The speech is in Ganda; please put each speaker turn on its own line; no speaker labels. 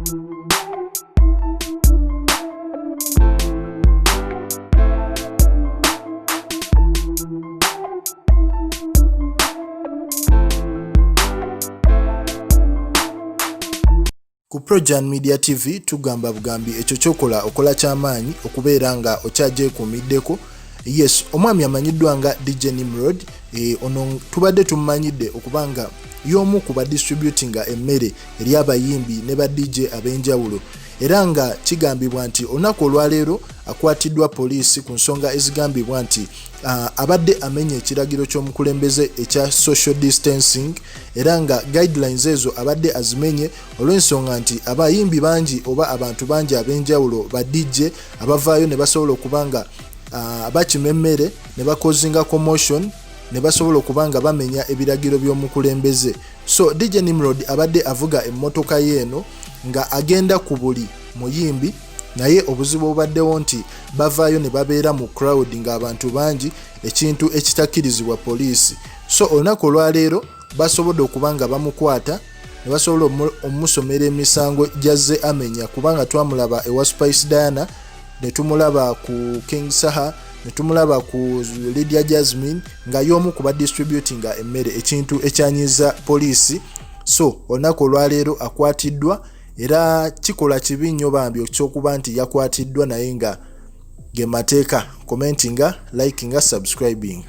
Ku Projan Media TV tugamba bugambi ekyo kyokola okola kyamaanyi okubeera nga okyagyekuumiddeko. Yes, omwami amanyiddwa nga DJ Nimrod, ono tubadde tumumanyidde okubanga y'omu ku ba distributinga emmere eri abayimbi ne ba DJ ab'enjawulo, era nga kigambibwa nti olunaku olwaleero akwatiddwa poliisi ku nsonga ezigambibwa nti abadde amenya ekiragiro ky'omukulembeze ekya social distancing, era nga guidelines ezo abadde azimenye olw'ensonga nti abayimbi bangi oba abantu bangi ab'enjawulo ba DJ abavaayo ne basobola okubanga bakima emmere ne bakozinga commotion ne basobola okubanga bamenya ebiragiro by'omukulembeze. So DJ Nimrod abadde avuga emmotoka yeeno nga agenda ku buli muyimbi, naye obuzibu obaddewo nti bavaayo ne babeera mu crowd nga abantu bangi, ekintu ekitakkirizibwa poliisi. So olunaku olwaleero basobodde okubanga bamukwata ne basobola omusomera emisango gy'azze amenya, kubanga twamulaba ewa Spice Diana, ne tumulaba ku King Saha, ne tumulaba ku Lydia Jasmine nga y'omu ku ba distributinga emmere, ekintu ekyanyiza poliisi. So olunaku olwaleero akwatiddwa, era kikola kibi nnyo bambi ekyokuba nti yakwatiddwa naye nga ge mateeka. Commentinga, likinga, subscribing.